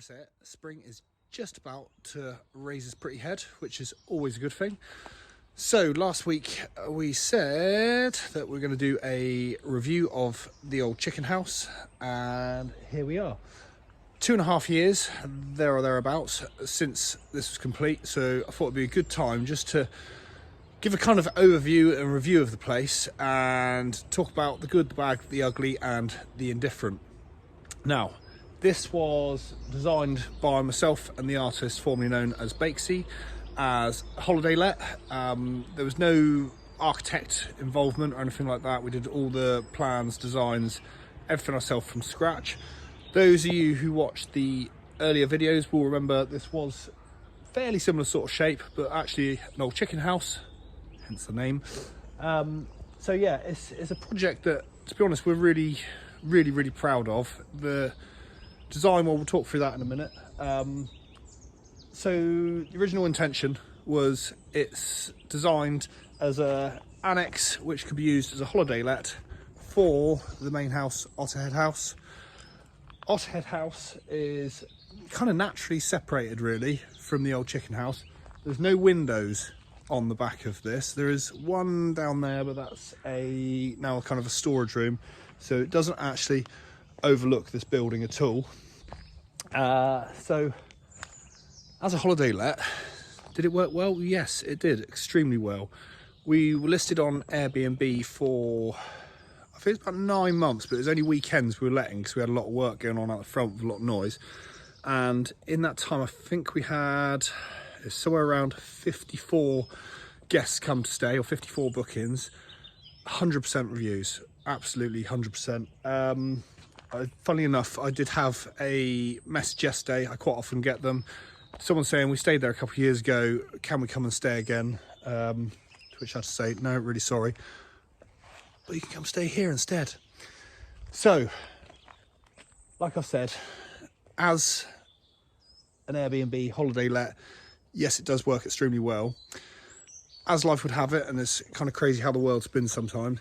say it, spring is just about to raise its pretty head, which is always a good thing. So last week we said that we're going to do a review of the old chicken house, and here we are. 2.5 years, there or thereabouts, since this was complete, so I thought it'd be a good time just to give a kind of overview and review of the place and talk about the good, the bad, the ugly and the indifferent. Now, this was designed by myself and the artist formerly known as Bakesy as a holiday let. There was no architect involvement or anything like that. We did all the plans, designs, everything ourselves from scratch. Those of you who watched the earlier videos will remember this was fairly similar sort of shape, but actually an old chicken house, hence the name. So yeah, it's a project that, to be honest, we're really proud of. The design, well, we'll talk through that in a minute. So the original intention was it's designed as a annex which could be used as a holiday let for the main house, Otterhead House. Otterhead House is kind of naturally separated really from the old chicken house. There's no windows on the back of this. There is one down there, but that's now kind of a storage room, so it doesn't actually overlook this building at all. So as a holiday let, did it work well? Yes, it did extremely well. We were listed on Airbnb for, I think it's about 9 months, but it was only weekends we were letting because we had a lot of work going on out the front with a lot of noise. And in that time, I think we had somewhere around 54 guests come to stay, or 54 bookings, 100% reviews, absolutely 100%. Funnily enough, I did have a message yesterday. I quite often get them. Someone saying, we stayed there a couple of years ago, can we come and stay again? To which I had to say, no, really sorry, but you can come stay here instead. So, like I've said, as an Airbnb holiday let, yes, it does work extremely well. As life would have it, and it's kind of crazy how the world spins sometimes,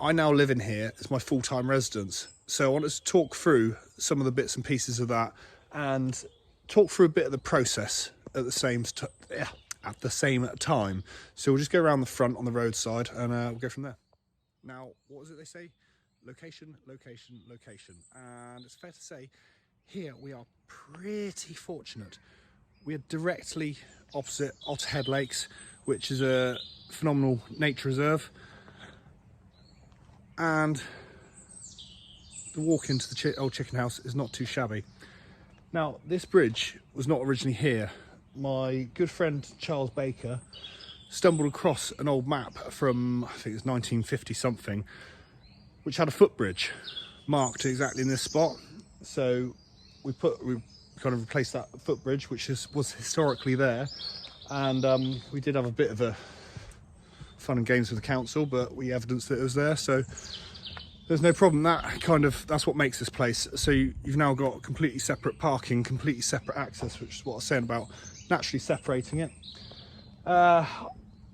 I now live in here as my full-time residence. So I wanted to talk through some of the bits and pieces of that and talk through a bit of the process at the same time. So we'll just go around the front on the roadside and we'll go from there. Now, what was it they say? Location, location, location. And it's fair to say, here we are pretty fortunate. We are directly opposite Otterhead Lakes, which is a phenomenal nature reserve. And the walk into the old chicken house is not too shabby. Now, this bridge was not originally here. My good friend Charles Baker stumbled across an old map from, I think it's 1950 something, which had a footbridge marked exactly in this spot. So we kind of replaced that footbridge, which was historically there, and we did have a bit of a fun and games with the council, but we evidenced that it was there, so there's no problem. That's what makes this place. So you've now got completely separate parking, completely separate access, which is what I was saying about naturally separating it.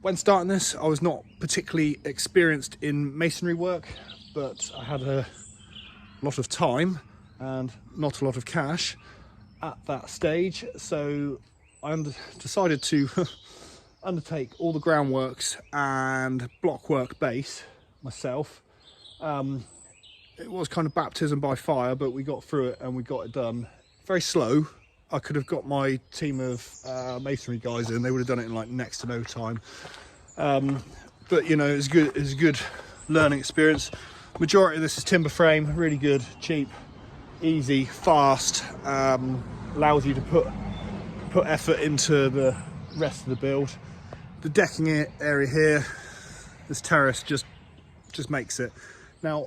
When starting this, I was not particularly experienced in masonry work, but I had a lot of time and not a lot of cash at that stage, so I decided to undertake all the groundworks and blockwork base myself. It was kind of baptism by fire, but we got through it and we got it done. Very slow. I could have got my team of masonry guys in. They would have done it in like next to no time. But you know, it's good. It's a good learning experience. Majority of this is timber frame, really good, cheap, easy, fast. Allows you to put effort into the rest of the build. The decking area here, this terrace just makes it. Now,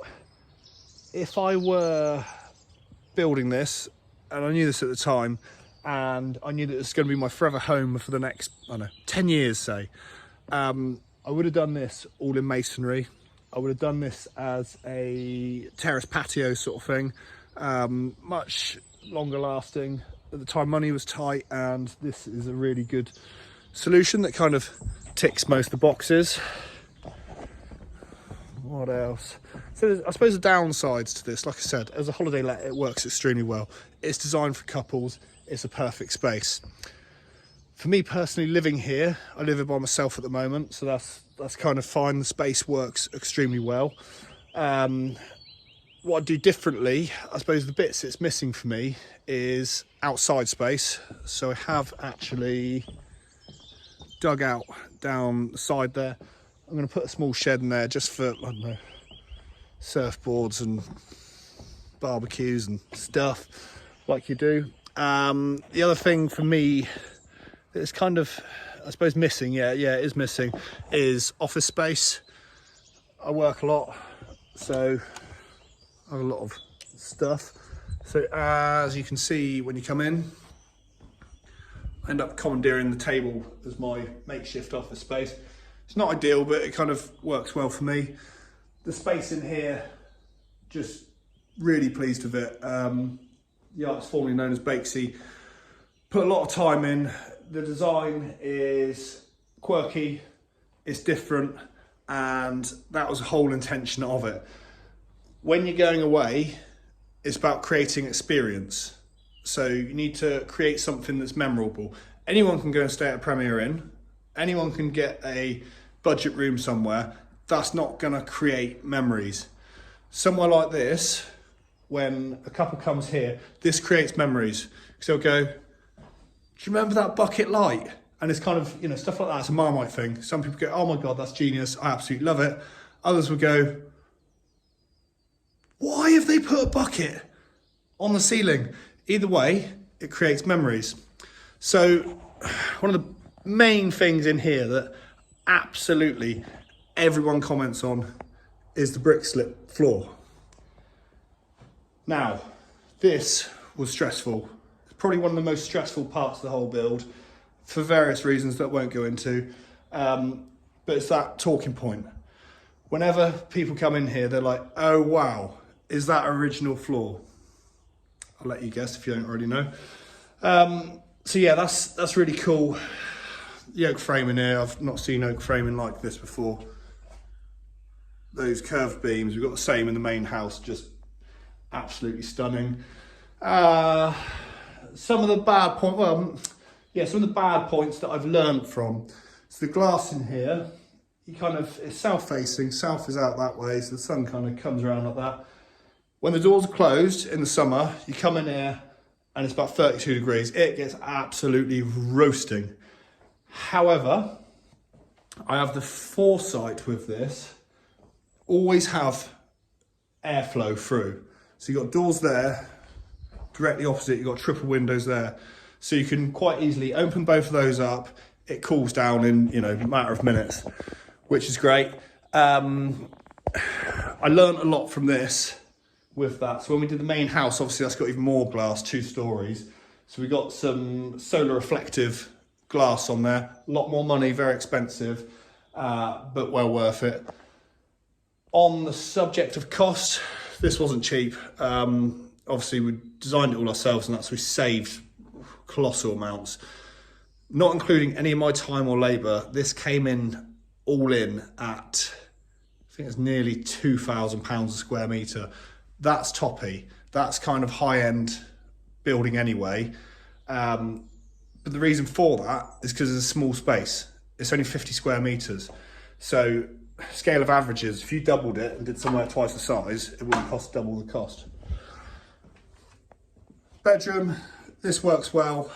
if I were building this, and I knew this at the time, and I knew that it's going to be my forever home for the next, I don't know, 10 years, say, I would have done this all in masonry. I would have done this as a terrace patio sort of thing, much longer lasting. At the time, money was tight, and this is a really good solution that kind of ticks most of the boxes. What else? So I suppose the downsides to this, like I said, as a holiday let, it works extremely well. It's designed for couples. It's a perfect space. For me personally, living here, I live here by myself at the moment, so that's kind of fine. The space works extremely well. What I do differently, I suppose the bits it's missing for me is outside space. So I have actually dug out down the side there. I'm going to put a small shed in there just for, I don't know, surfboards and barbecues and stuff like you do. The other thing for me that's kind of, I suppose, missing, yeah, it is missing, is office space. I work a lot, so I have a lot of stuff. So as you can see when you come in, I end up commandeering the table as my makeshift office space. It's not ideal, but it kind of works well for me. The space in here, just really pleased with it. The art's formerly known as Bakesy. Put a lot of time in. The design is quirky, it's different, and that was the whole intention of it. When you're going away, it's about creating experience. So you need to create something that's memorable. Anyone can go and stay at a Premier Inn. Anyone can get a budget room somewhere. That's not gonna create memories. Somewhere like this, when a couple comes here, this creates memories. So they'll go, do you remember that bucket light? And it's kind of, you know, stuff like that. It's a Marmite thing. Some people go, oh my God, that's genius. I absolutely love it. Others will go, why have they put a bucket on the ceiling? Either way, it creates memories. So one of the main things in here that absolutely everyone comments on is the brick slip floor. Now, this was stressful. Probably one of the most stressful parts of the whole build for various reasons that I won't go into. But it's that talking point. Whenever people come in here, they're like, oh wow, is that original floor? I'll let you guess if you don't already know. So yeah, that's really cool. The oak framing here, I've not seen oak framing like this before. Those curved beams, we've got the same in the main house, just absolutely stunning. Some of the bad some of the bad points that I've learned from. So the glass in here, it's south-facing, south is out that way, so the sun kind of comes around like that. When the doors are closed in the summer, you come in here and it's about 32 degrees. It gets absolutely roasting. However, I have the foresight with this, always have airflow through. So you've got doors there, directly opposite, you've got triple windows there. So you can quite easily open both of those up. It cools down in, a matter of minutes, which is great. I learned a lot from this with that. So when we did the main house, obviously that's got even more glass, 2 stories. So we got some solar reflective glass on there. A lot more money, very expensive, but well worth it. On the subject of cost, this wasn't cheap. Obviously we designed it all ourselves, and that's we saved colossal amounts. Not including any of my time or labour, this came in all in at, I think it's nearly £2,000 a square metre. That's toppy. That's kind of high-end building anyway. But the reason for that is because it's a small space. It's only 50 square metres. So scale of averages, if you doubled it and did somewhere twice the size, it wouldn't cost double the cost. Bedroom, this works well.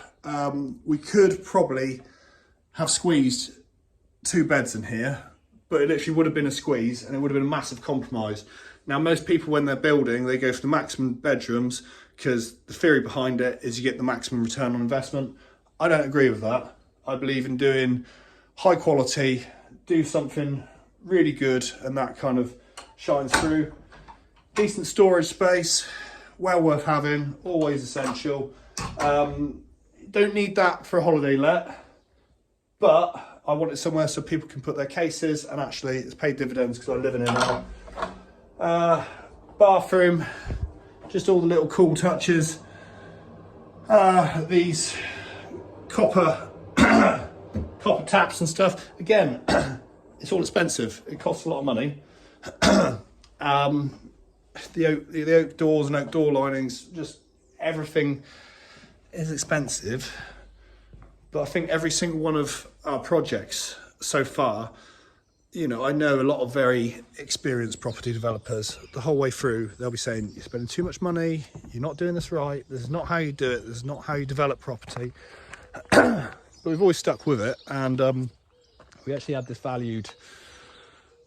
We could probably have squeezed 2 beds in here, but it literally would have been a squeeze and it would have been a massive compromise. Now, most people when they're building, they go for the maximum bedrooms because the theory behind it is you get the maximum return on investment. I don't agree with that. I believe in doing high quality, do something really good, and that kind of shines through. Decent storage space, well worth having, always essential. Don't need that for a holiday let, but I want it somewhere so people can put their cases, and actually it's paid dividends because I live in it now. Bathroom, just all the little cool touches. These copper taps and stuff. Again, it's all expensive. It costs a lot of money. The oak doors and oak door linings, just everything is expensive. But I think every single one of our projects so far, you know, I know a lot of very experienced property developers. The whole way through, they'll be saying, you're spending too much money, you're not doing this right, this is not how you do it, this is not how you develop property. But we've always stuck with it, and we actually had this valued.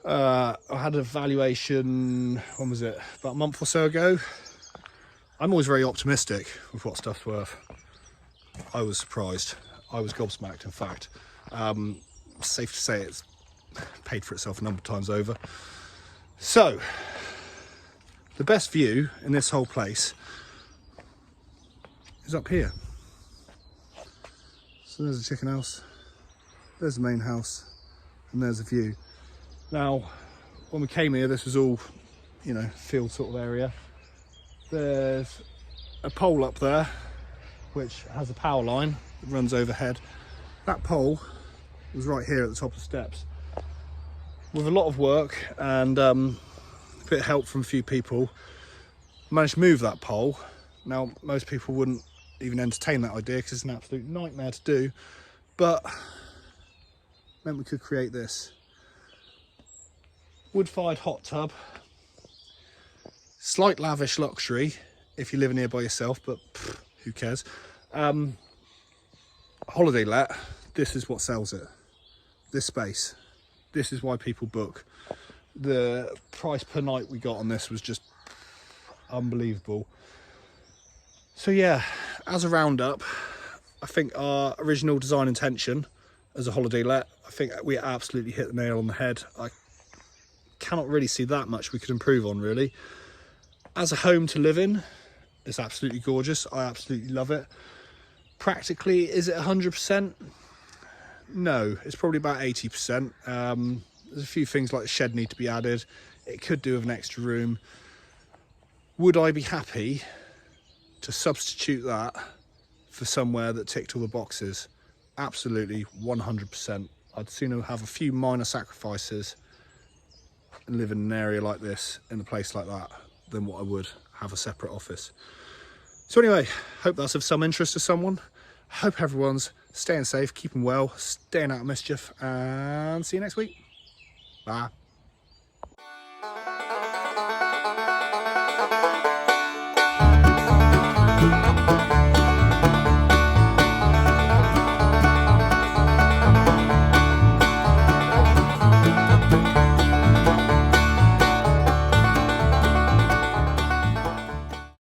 I had a valuation, when was it? About a month or so ago. I'm always very optimistic with what stuff's worth. I was surprised. I was gobsmacked, in fact. Safe to say it's paid for itself a number of times over. So, the best view in this whole place is up here. So there's a chicken house, there's the main house, and there's a view. Now, when we came here, this was all, you know, field sort of area. There's a pole up there, which has a power line that runs overhead. That pole was right here at the top of the steps. With a lot of work and a bit of help from a few people, managed to move that pole. Now, most people wouldn't even entertain that idea because it's an absolute nightmare to do, but meant we could create this. Wood-fired hot tub, slight lavish luxury if you're living here by yourself, but who cares. Holiday let, this is what sells it. This space, this is why people book. The price per night we got on this was just unbelievable. So yeah, as a roundup, I think our original design intention as a holiday let, I think we absolutely hit the nail on the head. I cannot really see that much we could improve on, really. As a home to live in, it's absolutely gorgeous. I absolutely love it. Practically, is it 100%? No, it's probably about 80%. There's a few things like the shed need to be added. It could do with an extra room. Would I be happy to substitute that for somewhere that ticked all the boxes? Absolutely, 100%. I'd sooner have a few minor sacrifices and live in an area like this, in a place like that, than what I would have a separate office. So anyway, hope that's of some interest to someone. Hope everyone's staying safe, keeping well, staying out of mischief, and see you next week. Bye.